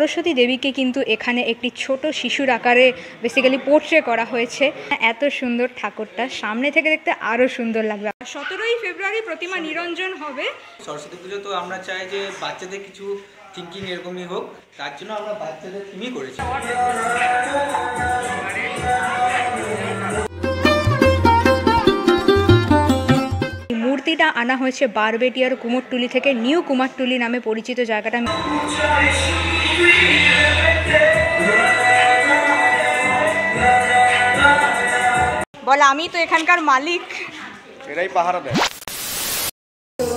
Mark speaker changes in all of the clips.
Speaker 1: সরস্বতী দেবীকে কিন্তু এখানে একটি ছোট শিশুর আকারে বেসিক্যালি পোর্ট্রে করা হয়েছে। এত সুন্দর ঠাকুরটা সামনে থেকে দেখতে আরও সুন্দর লাগবে। 17ই ফেব্রুয়ারি প্রতিমা নিরঞ্জন হবে।
Speaker 2: সরস্বতী পুজো তো আমরা চাই যে বাচ্চাদের কিছু থিঙ্কিং এরকমই হোক, তার জন্য আমরা বাচ্চাদের থিমই করেছি।
Speaker 1: মূর্তিটা আনা হয়েছে বারবেটিয়ার কুমোরটুলি থেকে, নিউ কুমারটুলি নামে পরিচিত জায়গাটা। বল, আমি তো এখানকার মালিক,
Speaker 2: এরাই পাহারা দেয়।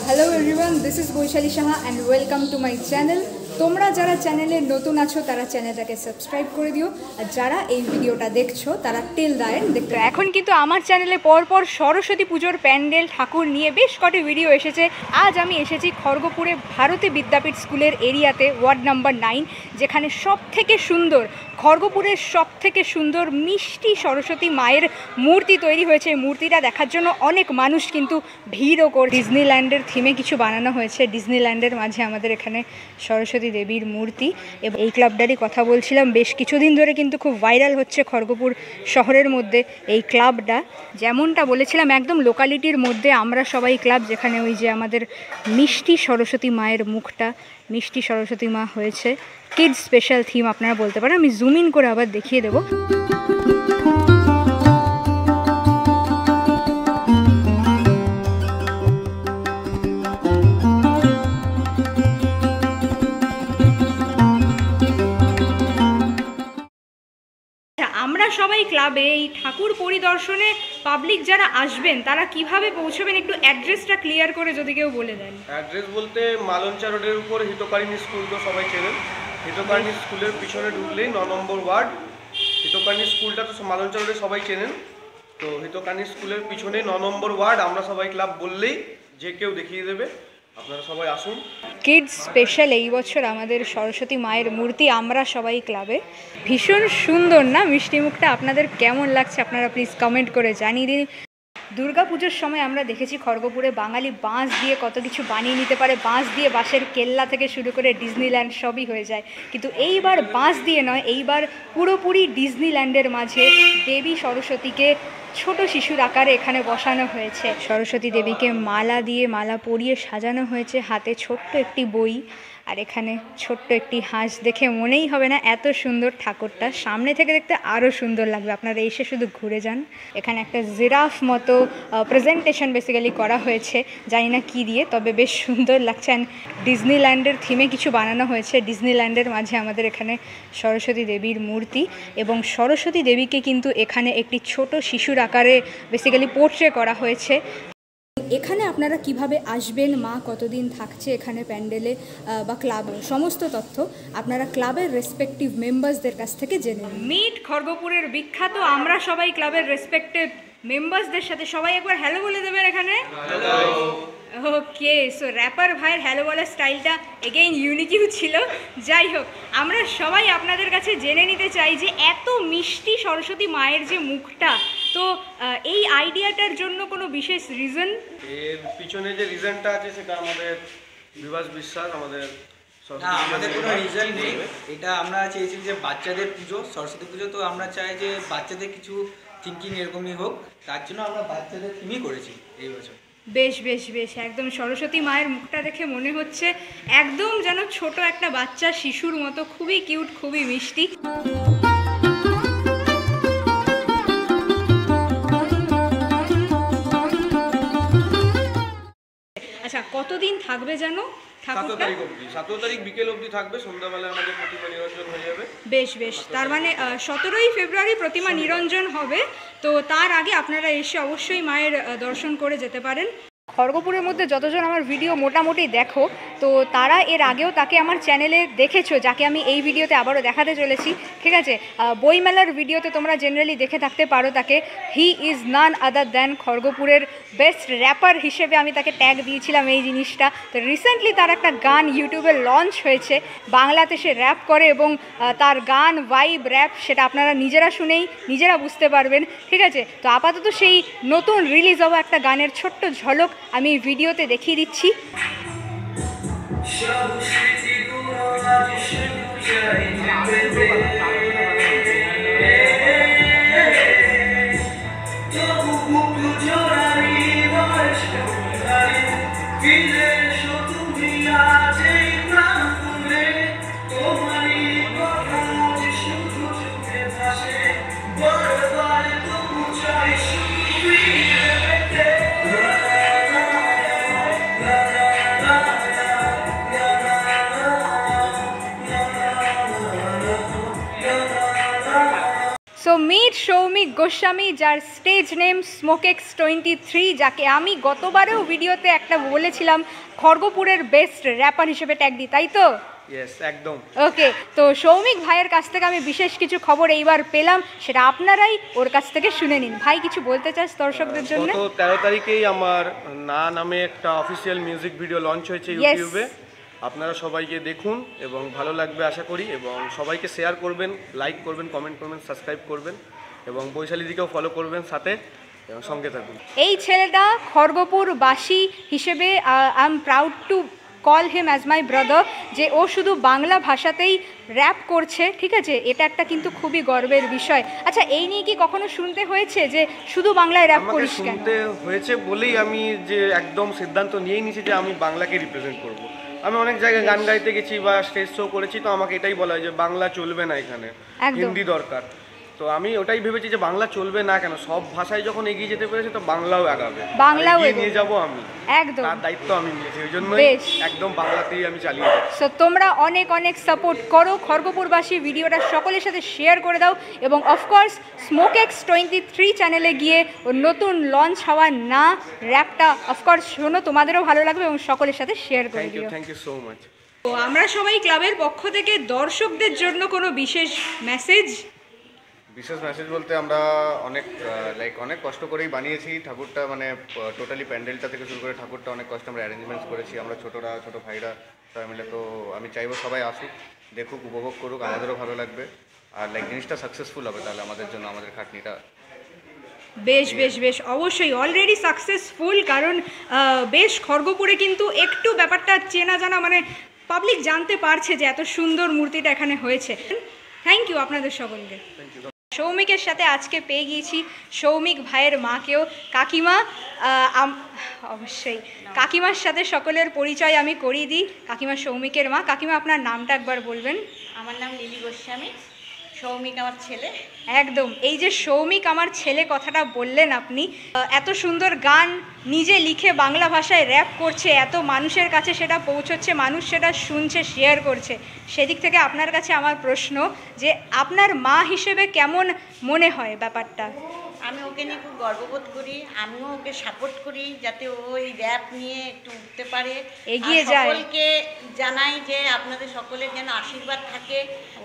Speaker 1: Hello everyone, this is Baishali Saha and welcome to my channel. তোমরা যারা চ্যানেলে নতুন আছো তারা চ্যানেলটাকে সাবস্ক্রাইব করে দিও, আর যারা এই ভিডিওটা দেখছো তারা টিল দ্য এন্ড দেখতে। এখন কিন্তু আমার চ্যানেলে পরপর সরস্বতী পুজোর প্যান্ডেল ঠাকুর নিয়ে বেশ কটি ভিডিও এসেছে। আজ আমি এসেছি খড়গপুরে ভারতী বিদ্যাপীঠ স্কুলের এরিয়াতে, ওয়ার্ড নাম্বার 9, যেখানে সব থেকে সুন্দর, খড়গপুরের সব থেকে সুন্দর মিষ্টি সরস্বতী মায়ের মূর্তি তৈরি হয়েছে। এই মূর্তিটা দেখার জন্য অনেক মানুষ কিন্তু ভিড়ও করে। ডিজনিল্যান্ডের থিমে কিছু বানানো হয়েছে। ডিজনিল্যান্ডের মাঝে আমাদের এখানে সরস্বতী দেবীর মূর্তি। এবং এই ক্লাবটারই কথা বলছিলাম, বেশ কিছুদিন ধরে কিন্তু খুব ভাইরাল হচ্ছে খড়গপুর শহরের মধ্যে এই ক্লাবটা। যেমনটা বলেছিলাম, একদম লোকালিটির মধ্যে আমরা সবাই ক্লাব, যেখানে ওই যে আমাদের মিষ্টি সরস্বতী মায়ের মুখটা, মিষ্টি সরস্বতী মা হয়েছে। কিডস স্পেশাল থিম আপনারা বলতে পারেন। আমি জুম ইন করে আবার দেখিয়ে দেবো। আমরা সবাই ক্লাবে এই ঠাকুর পরিদর্শনে পাবলিক যারা আসবেন তারা কিভাবে পৌঁছবেন, একটু অ্যাড্রেসটা ক্লিয়ার করে যদি কেউ বলে দেন।
Speaker 3: অ্যাড্রেস বলতে মালঞ্চা রোডের উপর হিতকারিণী স্কুল, তো সবাই চেনেন। হিতকারিণী স্কুলের পিছনে ঢুকলেই 9 নম্বর ওয়ার্ড। হিতকারিণী স্কুলটা তো মালঞ্চা রোডে সবাই চেনেন, তো হিতকারিণী স্কুলের পিছনে 9 নম্বর ওয়ার্ড। আমরা সবাই ক্লাব বললেই যে কেউ দেখিয়ে দেবে, আপনারা সবাই আসুন।
Speaker 1: কিডস স্পেশাল এই বছর আমাদের সরস্বতী মায়ের মূর্তি, আমরা সবাই ক্লাবে। ভীষণ সুন্দর না মিষ্টি মুখটা? আপনাদের কেমন লাগছে আপনারা প্লিজ কমেন্ট করে জানিয়ে দিন। দুর্গাপুজোর সময় আমরা দেখেছি খড়গপুরে বাঙালি বাঁশ দিয়ে কত কিছু বানিয়ে নিতে পারে। বাঁশ দিয়ে বাঁশের কেল্লা থেকে শুরু করে ডিজনিল্যান্ড সবই হয়ে যায়, কিন্তু এইবার বাঁশ দিয়ে নয়, এইবার পুরোপুরি ডিজনিল্যান্ডের মাঝে দেবী সরস্বতীকে ছোট শিশুর আকারে এখানে বসানো হয়েছে। সরস্বতী দেবীকে মালা দিয়ে, মালা পরিয়ে সাজানো হয়েছে, হাতে ছোট্ট একটি বই, আর এখানে ছোট্ট একটি হাঁস। দেখে মনেই হবে না এত সুন্দর ঠাকুরটা সামনে থেকে দেখতে আরও সুন্দর লাগবে। আপনারা এসে শুধু ঘুরে যান। এখানে একটা জিরাফ মতো প্রেজেন্টেশন বেসিক্যালি করা হয়েছে, জানি না কী দিয়ে, তবে বেশ সুন্দর লাগছে। অ্যান্ড ডিজনিল্যান্ডের থিমে কিছু বানানো হয়েছে। ডিজনিল্যান্ডের মাঝে আমাদের এখানে সরস্বতী দেবীর মূর্তি, এবং সরস্বতী দেবীকে কিন্তু এখানে একটি ছোট শিশুর আকারে বেসিক্যালি পোর্ট্রে করা হয়েছে। এখানে আপনারা কিভাবে আসবেন, মা কতদিন থাকছে এখানে প্যান্ডেলে বা ক্লাবে, সমস্ত তথ্য আপনারা ক্লাবের রেসপেক্টিভ মেম্বার্সদের কাছ থেকে জেনে নিন। মিট খড়গপুরের বিখ্যাত আমরা সবাই ক্লাবের রেসপেক্টেড মেম্বার্সদের সাথে। সবাই একবার হ্যালো বলে দেবেন এখানে। ওকে, সো র্যাপার ভাইয়ের হ্যালো বলার স্টাইলটা এগেইন ইউনিকিউ ছিল। যাই হোক, আমরা সবাই আপনাদের কাছে জেনে নিতে চাই যে এত মিষ্টি সরস্বতী মায়ের যে মুখটা, তো এই আইডিয়াটার জন্য কোনো বিশেষ রিজন?
Speaker 3: এর পিছনে যে রিজনটা আছে সেটা আমাদের বিভাস বিশ্বাস, আমাদের
Speaker 2: কোনো রিজন নেই। এটা আমরা চেয়েছি যে বাচ্চাদের পুজো, সরস্বতী পুজো তো আমরা চাই যে বাচ্চাদের কিছু থিঙ্কিং এরকমই হোক, তার জন্য আমরা বাচ্চাদের থিমই করেছি এই বছর।
Speaker 1: বেশ বেশ বেশ, একদম সরস্বতী মায়ের মুখটা দেখে মনে হচ্ছে একদম যেন ছোট একটা বাচ্চা শিশুর মতো, খুবই কিউট, খুবই মিষ্টি। আচ্ছা, কতদিন থাকবে জানো?
Speaker 3: 17 তারিখ অবধি, 17 তারিখ বিকেল অবধি থাকবে। সন্ধ্যাবেলা আমাদের প্রতিমা নিরঞ্জন হয়ে যাবে।
Speaker 1: বেশ বেশ, তার মানে 17ই ফেব্রুয়ারি প্রতিমা নিরঞ্জন হবে, তো তার আগে আপনারা এসে অবশ্যই মায়ের দর্শন করে যেতে পারেন। খড়গপুরের মধ্যে যতজন আমার ভিডিও মোটামুটি দেখো, তো তারা এর আগেও তাকে আমার চ্যানেলে দেখেছো, যাকে আমি এই ভিডিওতে আবারও দেখাতে চলেছি। ঠিক আছে, বইমেলার ভিডিওতে তোমরা জেনারেলি দেখে থাকতে পারো তাকে। He is none other than খড়গপুরের বেস্ট র্যাপার হিসেবে আমি তাকে ট্যাগ দিয়েছিলাম এই জিনিসটা। তো রিসেন্টলি তার একটা গান ইউটিউবে লঞ্চ হয়েছে, বাংলাতে সে র্যাপ করে, এবং তার গান ভাইব র্যাপ সেটা আপনারা নিজেরা শুনেই নিজেরা বুঝতে পারবেন। ঠিক আছে, তো আপাতত সেই নতুন রিলিজ হওয়া একটা গানের ছোট্ট ঝলক আমি এই ভিডিওতে দেখিয়ে দিচ্ছি। সো মিট সৌমিক গোস্বামী, যার স্টেজ নেম SmokeX23, যাকে আমি গতবারেও ভিডিওতে একটা বলেছিলাম খড়গপুরের বেস্ট র্যাপার হিসেবে ট্যাগ দিই, তাই তো?
Speaker 3: ইয়েস, একদম।
Speaker 1: ওকে, তো সৌমিক ভাইয়ের কাছ থেকে আমি বিশেষ কিছু খবর এইবার পেলাম, সেটা আপনারাই ওর কাছ থেকে শুনে নিন। ভাই কিছু বলতে চাস দর্শকদের জন্য?
Speaker 3: গত 13 তারিখেই আমার না নামে একটা অফিসিয়াল মিউজিক ভিডিও লঞ্চ হয়েছে ইউটিউবে। আপনারা সবাইকে দেখুন এবং ভালো লাগবে আশা করি, এবং সবাইকে শেয়ার করবেন, লাইক করবেন, কমেন্ট করবেন, সাবস্ক্রাইব করবেন এবং বৈশালীদিকেও ফলো করবেন সাথে, এবং সঙ্গে থাকুন।
Speaker 1: এই ছেলেটা খড়গপুরবাসী হিসেবে I am proud to call him as my brother, যে ও শুধু বাংলা ভাষাতেই র্যাপ করছে, ঠিক আছে? এটা একটা কিন্তু খুবই গর্বের বিষয়। আচ্ছা, এই নিয়ে কি কখনো শুনতে হয়েছে যে শুধু বাংলায় র্যাপ করিস কেন?
Speaker 3: শুনতে হয়েছে বলেই আমি যে একদম সিদ্ধান্ত নিয়েই নিয়েছি যে আমি বাংলাকে রিপ্রেজেন্ট করব। আমি অনেক জায়গায় গান গাইতে গেছি বা স্টেজ শো করেছি, তো আমাকে এটাই বলা হয় যে বাংলা চলবে না এখানে, হিন্দি দরকার। তো আমি ওটাই ভেবেছি যে বাংলা চলবে না কেন, সব ভাষায় যখন এগিয়ে যেতে পেরেছে তো বাংলাও আগাবে, বাংলাও নিয়ে যাব আমি, একদম তার দায়িত্ব আমি নিয়েছি, ওই জন্যই একদম বাংলাতেই আমি চালিয়ে যাচ্ছি।
Speaker 1: সো তোমরা অনেক অনেক সাপোর্ট করো খড়গপুরবাসী, ভিডিওটা সকলের সাথে শেয়ার করে দাও, এবং অফকোর্স SmokeX23 চ্যানেলে গিয়ে ওর নতুন লঞ্চ হওয়া না র্যাপটা অফকোর্স শোনো, তোমাদেরও ভালো লাগবে এবং সকলের সাথে শেয়ার করে দিও।
Speaker 3: Thank you so much.
Speaker 1: তো আমরা সবাই ক্লাবের পক্ষ থেকে দর্শকদের জন্য কোনো বিশেষ মেসেজ
Speaker 4: বলতে আমরা অনেক কষ্ট করেই বানিয়েছি ঠাকুরটা, মানে টোটালি প্যান্ডেলটা থেকে শুরু করে ঠাকুরটা অনেক কষ্ট আমরা অ্যারেঞ্জমেন্টস করেছি, আমরা ছোট ভাইরা সবাই মিলে। তো আমি চাইবো সবাই আসুক, দেখুক, উপভোগ করুক, আমাদেরও ভালো লাগবে, আর জিনিসটা সাকসেসফুল হবে, তাহলে আমাদের জন্য আমাদের খাটনিটা
Speaker 1: বেশ অবশ্যই অলরেডি সাকসেসফুল, কারণ বেশ খড়গপুরে কিন্তু একটু ব্যাপারটা চেনা জানা, মানে পাবলিক জানতে পারছে যে এত সুন্দর মূর্তিটা এখানে হয়েছে। থ্যাংক ইউ আপনাদের সকলকে। সৌমিকের সাথে আজকে পেয়ে গিয়েছি সৌমিক ভাইয়ের মাকেও, কাকিমা। অবশ্যই কাকিমার সাথে সকলের পরিচয় আমি করিয়ে দিই। কাকিমা সৌমিকের মা। কাকিমা, আপনার নামটা একবার বলবেন?
Speaker 5: আমার নাম লিলি গোস্বামী, সৌমিক আমার ছেলে।
Speaker 1: একদম, এই যে সৌমিক আমার ছেলে কথাটা বললেন আপনি, এত সুন্দর গান নিজে লিখে বাংলা ভাষায় র্যাপ করছে, এত মানুষের কাছে সেটা পৌঁছচ্ছে, মানুষ সেটা শুনছে, শেয়ার করছে। সেদিক থেকে আপনার কাছে আমার প্রশ্ন যে আপনার মা হিসেবে কেমন মনে হয় ব্যাপারটা?
Speaker 5: আমি ওকে নিয়ে খুব গর্ববোধ করি, আমিও ওকে সাপোর্ট করি যাতে ও এই র্যাপ নিয়ে একটু উঠতে পারে, এগিয়ে যায়। সকলকে জানাই যে আপনাদের সকলের যেন আশীর্বাদ থাকে,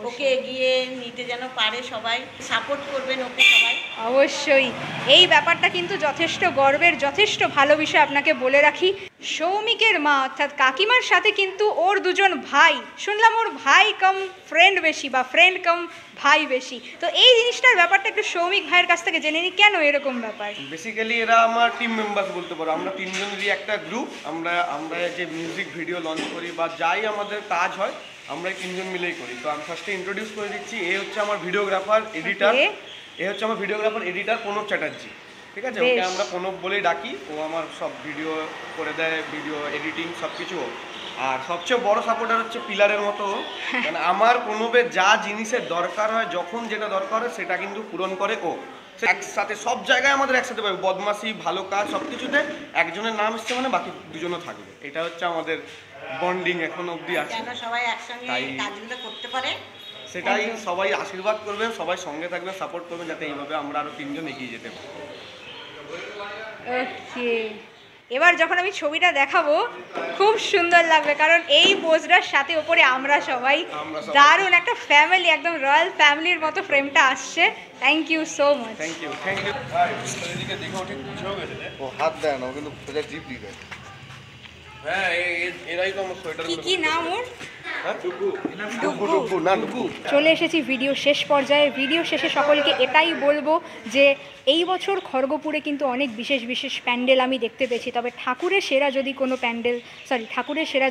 Speaker 5: ওকে এগিয়ে নিতে যেন পারে, সবাই সাপোর্ট করবেন ওকে সবাই।
Speaker 1: অবশ্যই এই ব্যাপারটা কিন্তু যথেষ্ট গর্বের, যথেষ্ট ভালো বিষয়। আপনাকে বলে রাখি, সৌমিকের মা অর্থাৎ কাকিমার সাথে কিন্তু ওর দুজন ভাই, শুনলাম ওর ভাই কম ফ্রেন্ড বেশি, বা ফ্রেন্ড কম ভাই বেশি। তো এই জিনিসটার ব্যাপারটা একটু সৌমিক ভাইয়ের কাছ থেকে জেনে নিই, কেন এরকম ব্যাপার?
Speaker 3: বেসিক্যালি এরা আমার টিম মেম্বার্স বলতে পারো, আমরা তিনজনেরই একটা গ্রুপ। আমরা যে মিউজিক ভিডিও লঞ্চ করি বা যাই আমাদের কাজ হয় আমরা তিনজন মিলেই করি। তো আমি ফার্স্টে ইন্ট্রোডিউস করে দিচ্ছি, এ হচ্ছে আমার ভিডিওগ্রাফার এডিটার প্রণব চ্যাটার্জি, ঠিক আছে? ওকে আমরা প্রণব বলেই ডাকি, ও আমার সব ভিডিও করে দেয়, ভিডিও এডিটিং সব কিছু। আর সবচেয়ে বড় সাপোর্টার হচ্ছে পিলারের মতো, মানে আমার প্রণবের যা জিনিসের দরকার হয়, যখন যেটা দরকার হয় সেটা কিন্তু পূরণ করে ও। একসাথে সব জায়গায় আমাদের একসাথে পাবে, বদমাশি, ভালো কাজ, সব কিছুতে একজনের নাম এসছে মানে বাকি দুজনও থাকবে। এটা হচ্ছে আমাদের বন্ডিং, এখন অবধি আছে,
Speaker 5: সবাই একসঙ্গে কাজগুলো করতে পারে।
Speaker 3: সেটাই সবাই আশীর্বাদ করবেন, সবাই সঙ্গে থাকবেন, সাপোর্ট করবেন, যাতে এইভাবে আমরা আরো তিনজন এগিয়ে যেতে পারি।
Speaker 1: ওকে, এবার যখন আমি ছবিটা দেখাবো খুব সুন্দর লাগবে, কারণ এই পোজটার সাথে ওপরে আমরা সবাই দারুণ একটা ফ্যামিলি, একদম রয়্যাল ফ্যামিলির মতো ফ্রেমটা আসছে। Thank you so much.
Speaker 3: Thank you. এদিকে দেখেও ঠিক বুঝেও গেছে,
Speaker 4: ও হাত দেয় না, ও কিন্তু সোজা জিপ দিয়ে দেয়।
Speaker 3: হ্যাঁ, এরাই তো আমার সোয়েটার।
Speaker 1: কি নাম ওর?
Speaker 3: ডুগু না ডুগু।
Speaker 1: চলে এসেছি ভিডিও শেষ পর্যায়ে। ভিডিও শেষে সকলকে এটাই বলবো যে এই বছর খড়গপুরে কিন্তু অনেক বিশেষ বিশেষ প্যান্ডেল আমি দেখতে পেয়েছি, তবে ঠাকুরের সেরা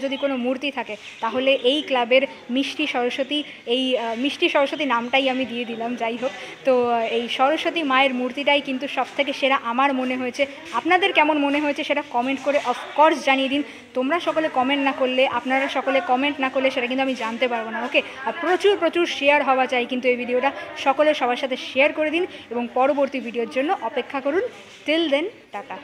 Speaker 1: যদি কোনো মূর্তি থাকে তাহলে এই ক্লাবের মিষ্টি সরস্বতী নামটাই আমি দিয়ে দিলাম। যাই হোক, তো এই সরস্বতী মায়ের মূর্তিটাই কিন্তু সবথেকে সেরা আমার মনে হয়েছে। আপনাদের কেমন মনে হয়েছে সেটা কমেন্ট করে অফকোর্স জানিয়ে দিন। আপনারা সকলে কমেন্ট না করলে সেটা কিন্তু আমি জানতে পারবো না। ওকে, আর প্রচুর শেয়ার হওয়া চাই কিন্তু এই ভিডিওটা। সবার সাথে শেয়ার করে দিন এবং পরবর্তী ভিডিওর জন্য অপেক্ষা করুন। Till then, tata.